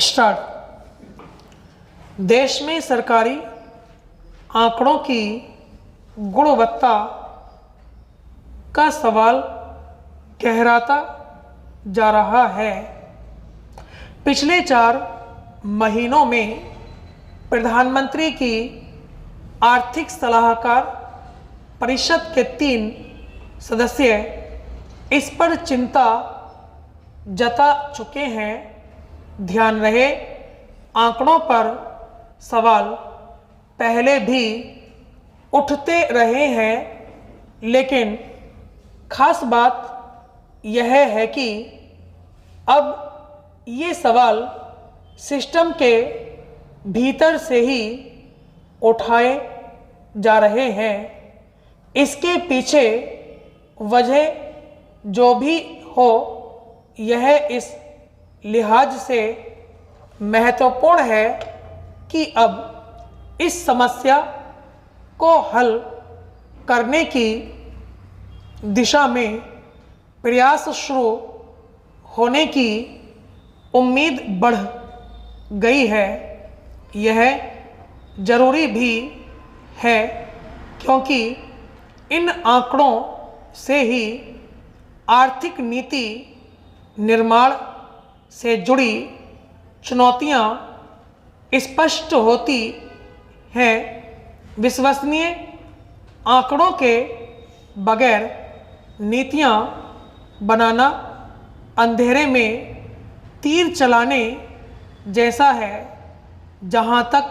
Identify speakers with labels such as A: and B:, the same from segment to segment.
A: Start. देश में सरकारी आंकड़ों की गुणवत्ता का सवाल गहराता जा रहा है। पिछले 4 महीनों में प्रधानमंत्री की आर्थिक सलाहकार परिषद के 3 सदस्य इस पर चिंता जता चुके हैं। ध्यान रहे, आंकड़ों पर सवाल पहले भी उठते रहे हैं, लेकिन खास बात यह है कि अब ये सवाल सिस्टम के भीतर से ही उठाए जा रहे हैं। इसके पीछे वजह जो भी हो, यह इस लिहाज से महत्वपूर्ण है कि अब इस समस्या को हल करने की दिशा में प्रयास शुरू होने की उम्मीद बढ़ गई है। यह जरूरी भी है क्योंकि इन आंकड़ों से ही आर्थिक नीति निर्माण से जुड़ी चुनौतियां स्पष्ट होती हैं। विश्वसनीय आंकड़ों के बगैर नीतियां बनाना अंधेरे में तीर चलाने जैसा है। जहां तक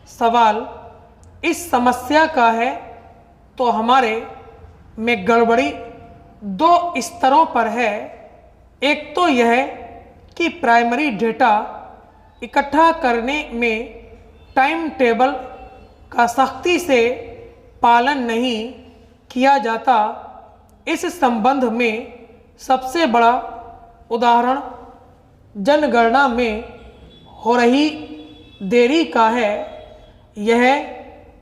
A: सवाल इस समस्या का है, तो हमारे में गड़बड़ी 2 स्तरों पर है। एक तो यह कि प्राइमरी डेटा इकट्ठा करने में टाइम टेबल का सख्ती से पालन नहीं किया जाता। इस संबंध में सबसे बड़ा उदाहरण जनगणना में हो रही देरी का है। यह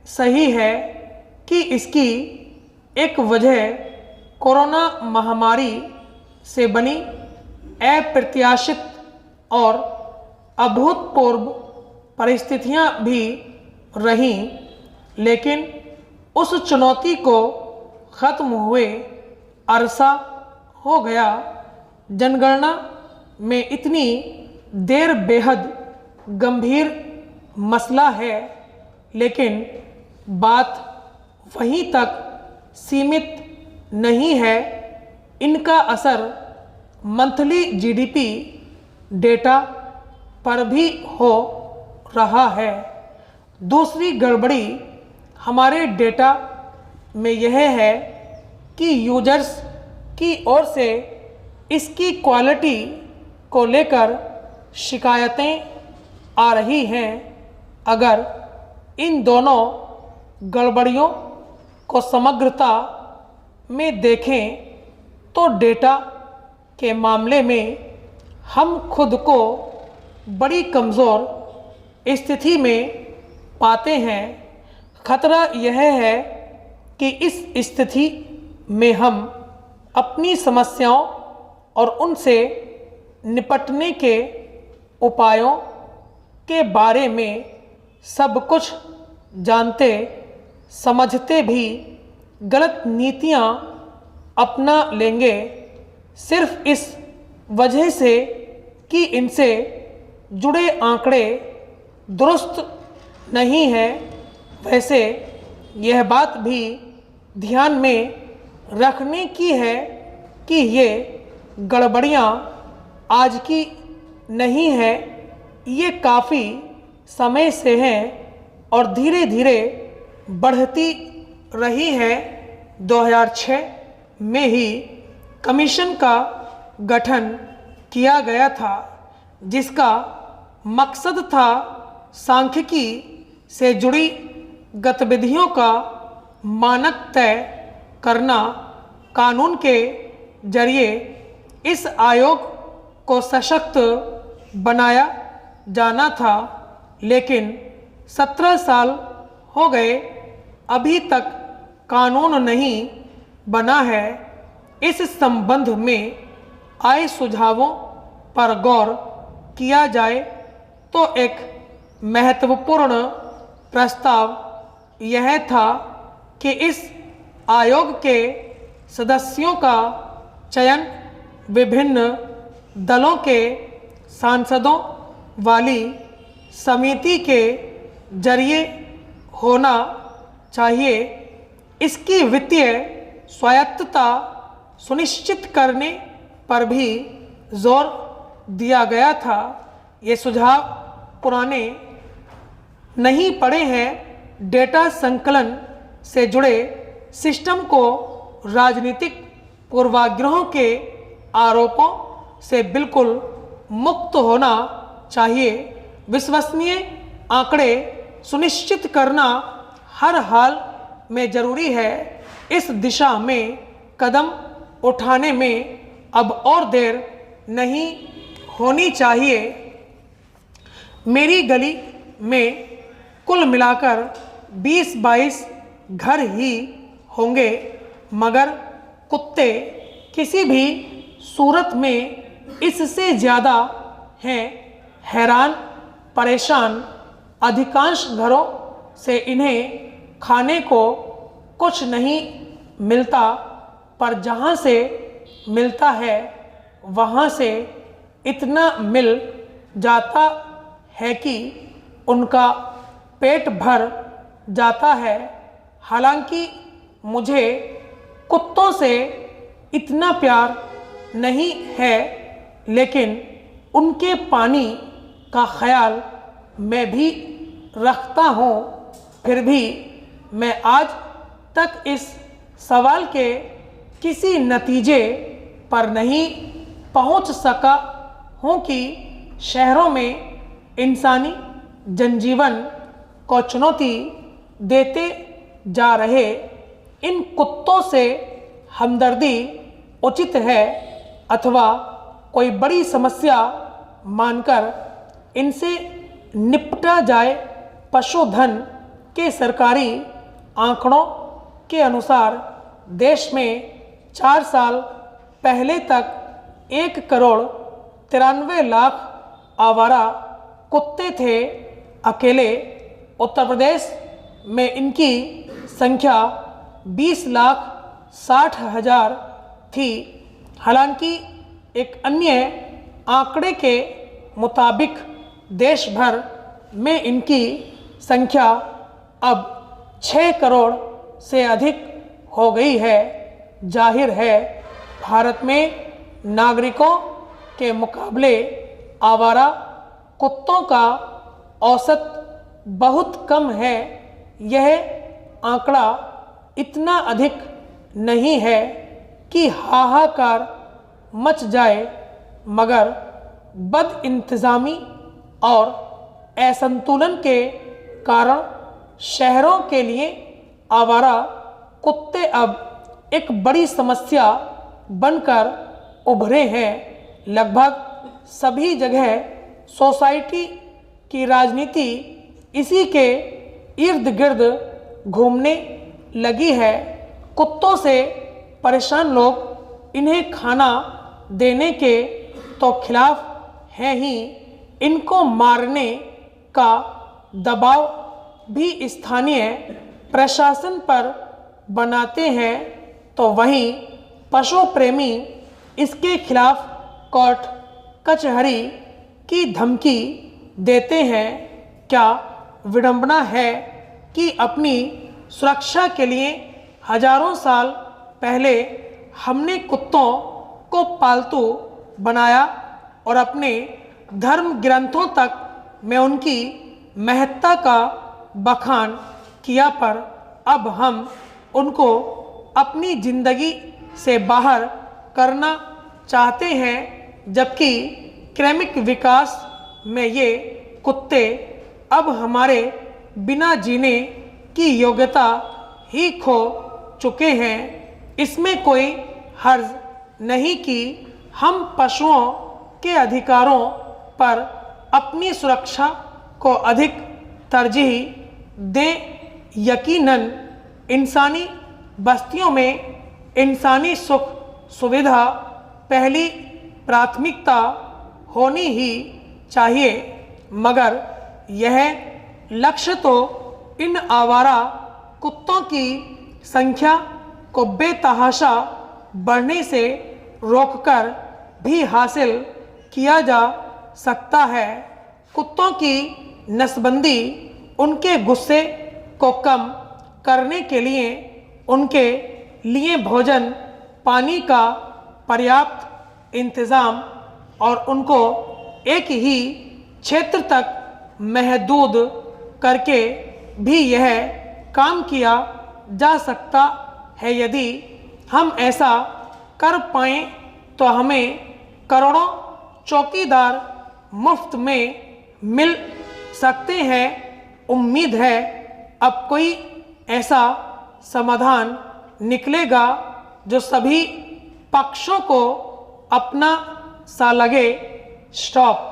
A: सही है कि इसकी एक वजह कोरोना महामारी से बनी अप्रत्याशित और अभूतपूर्व परिस्थितियां भी रहीं, लेकिन उस चुनौती को खत्म हुए अरसा हो गया। जनगणना में इतनी देर बेहद गंभीर मसला है, लेकिन बात वहीं तक सीमित नहीं है। इनका असर मंथली जीडीपी डेटा पर भी हो रहा है। दूसरी गड़बड़ी हमारे डेटा में यह है कि यूजर्स की ओर से इसकी क्वालिटी को लेकर शिकायतें आ रही हैं। अगर इन दोनों गड़बड़ियों को समग्रता में देखें तो डेटा के मामले में हम खुद को बड़ी कमज़ोर स्थिति में पाते हैं। खतरा यह है कि इस स्थिति में हम अपनी समस्याओं और उनसे निपटने के उपायों के बारे में सब कुछ जानते समझते भी गलत नीतियां अपना लेंगे, सिर्फ इस वजह से कि इनसे जुड़े आंकड़े दुरुस्त नहीं हैं। वैसे यह बात भी ध्यान में रखने की है कि ये गड़बड़ियां आज की नहीं है, ये काफ़ी समय से हैं और धीरे धीरे बढ़ती रही है। 2006 में ही कमीशन का गठन किया गया था, जिसका मकसद था सांख्यिकी से जुड़ी गतिविधियों का मानक तय करना। कानून के जरिए इस आयोग को सशक्त बनाया जाना था, लेकिन 17 साल हो गए, अभी तक कानून नहीं बना है। इस संबंध में आए सुझावों पर गौर किया जाए तो एक महत्वपूर्ण प्रस्ताव यह था कि इस आयोग के सदस्यों का चयन विभिन्न दलों के सांसदों वाली समिति के जरिए होना चाहिए। इसकी वित्तीय स्वायत्तता सुनिश्चित करने पर भी जोर दिया गया था। ये सुझाव पुराने नहीं पड़े हैं। डेटा संकलन से जुड़े सिस्टम को राजनीतिक पूर्वाग्रहों के आरोपों से बिल्कुल मुक्त होना चाहिए। विश्वसनीय आंकड़े सुनिश्चित करना हर हाल में जरूरी है। इस दिशा में कदम उठाने में अब और देर नहीं होनी चाहिए। मेरी गली में कुल मिलाकर 20-22 घर ही होंगे, मगर कुत्ते किसी भी सूरत में इससे ज़्यादा हैं। हैरान परेशान अधिकांश घरों से इन्हें खाने को कुछ नहीं मिलता, पर जहाँ से मिलता है वहाँ से इतना मिल जाता है कि उनका पेट भर जाता है। हालांकि मुझे कुत्तों से इतना प्यार नहीं है, लेकिन उनके पानी का ख्याल मैं भी रखता हूँ। फिर भी मैं आज तक इस सवाल के किसी नतीजे पर नहीं पहुँच सका हूँ कि शहरों में इंसानी जनजीवन को चुनौती देते जा रहे इन कुत्तों से हमदर्दी उचित है अथवा कोई बड़ी समस्या मानकर इनसे निपटा जाए। पशुधन के सरकारी आंकड़ों के अनुसार देश में 4 साल पहले तक 1,93,00,000 आवारा कुत्ते थे। अकेले उत्तर प्रदेश में इनकी संख्या 20,60,000 थी। हालांकि एक अन्य आंकड़े के मुताबिक देश भर में इनकी संख्या अब 6 करोड़ से अधिक हो गई है। जाहिर है भारत में नागरिकों के मुकाबले आवारा कुत्तों का औसत बहुत कम है। यह आंकड़ा इतना अधिक नहीं है कि हाहाकार मच जाए, मगर बदइंतज़ामी और असंतुलन के कारण शहरों के लिए आवारा कुत्ते अब एक बड़ी समस्या बनकर उभरे हैं। लगभग सभी जगह सोसाइटी की राजनीति इसी के इर्द गिर्द घूमने लगी है। कुत्तों से परेशान लोग इन्हें खाना देने के तो खिलाफ हैं ही, इनको मारने का दबाव भी स्थानीय प्रशासन पर बनाते हैं, तो वहीं पशु प्रेमी इसके खिलाफ कोर्ट कचहरी की धमकी देते हैं। क्या विडंबना है कि अपनी सुरक्षा के लिए हजारों साल पहले हमने कुत्तों को पालतू बनाया और अपने धर्म ग्रंथों तक में उनकी महत्ता का बखान किया, पर अब हम उनको अपनी जिंदगी से बाहर करना चाहते हैं, जबकि क्रमिक विकास में ये कुत्ते अब हमारे बिना जीने की योग्यता ही खो चुके हैं। इसमें कोई हर्ज नहीं कि हम पशुओं के अधिकारों पर अपनी सुरक्षा को अधिक तरजीह दें। यकीनन इंसानी बस्तियों में इंसानी सुख सुविधा पहली प्राथमिकता होनी ही चाहिए। मगर यह लक्ष्य तो इन आवारा कुत्तों की संख्या को बेतहाशा बढ़ने से रोककर भी हासिल किया जा सकता है। कुत्तों की नसबंदी उनके गुस्से को कम करने के लिए उनके लिए भोजन पानी का पर्याप्त इंतज़ाम और उनको एक ही क्षेत्र तक महदूद करके भी यह काम किया जा सकता है। यदि हम ऐसा कर पाएँ तो हमें करोड़ों चौकीदार मुफ्त में मिल सकते हैं। उम्मीद है अब कोई ऐसा समाधान निकलेगा जो सभी पक्षों को अपना सा लगे। स्टॉप।